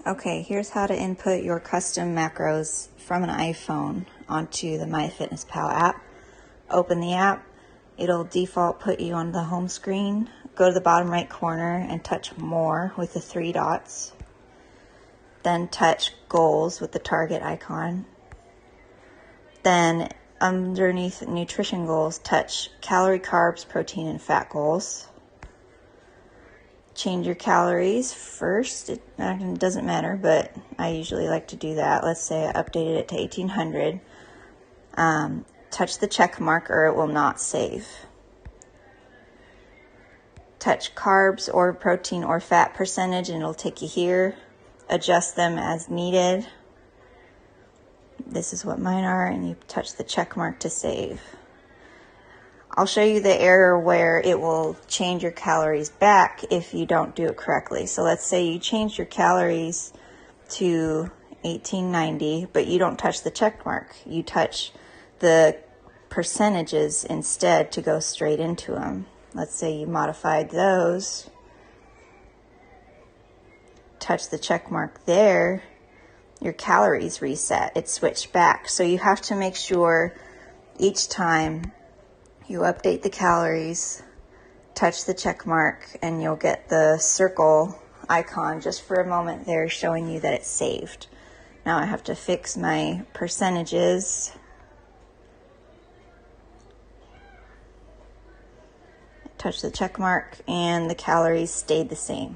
Okay, here's how to input your custom macros from an iPhone onto the MyFitnessPal app. Open the app. It'll default put you on the home screen. Go to the bottom right corner and touch More with the 3 dots. Then touch Goals with the target icon. Then underneath Nutrition Goals, touch Calorie, Carbs, Protein, and Fat Goals. Change your calories first. It doesn't matter, but I usually like to do that. Let's say I updated it to 1800. Touch the check mark or it will not save. Touch carbs or protein or fat percentage and it'll take you here. Adjust them as needed. This is what mine are, and you touch the check mark to save. I'll show you the error where it will change your calories back if you don't do it correctly. So let's say you change your calories to 1890, but you don't touch the check mark. You touch the percentages instead to go straight into them. Let's say you modified those. Touch the check mark there. Your calories reset. It switched back. So you have to make sure each time you update the calories, touch the check mark, and you'll get the circle icon just for a moment there showing you that it's saved. Now I have to fix my percentages. Touch the check mark and the calories stayed the same.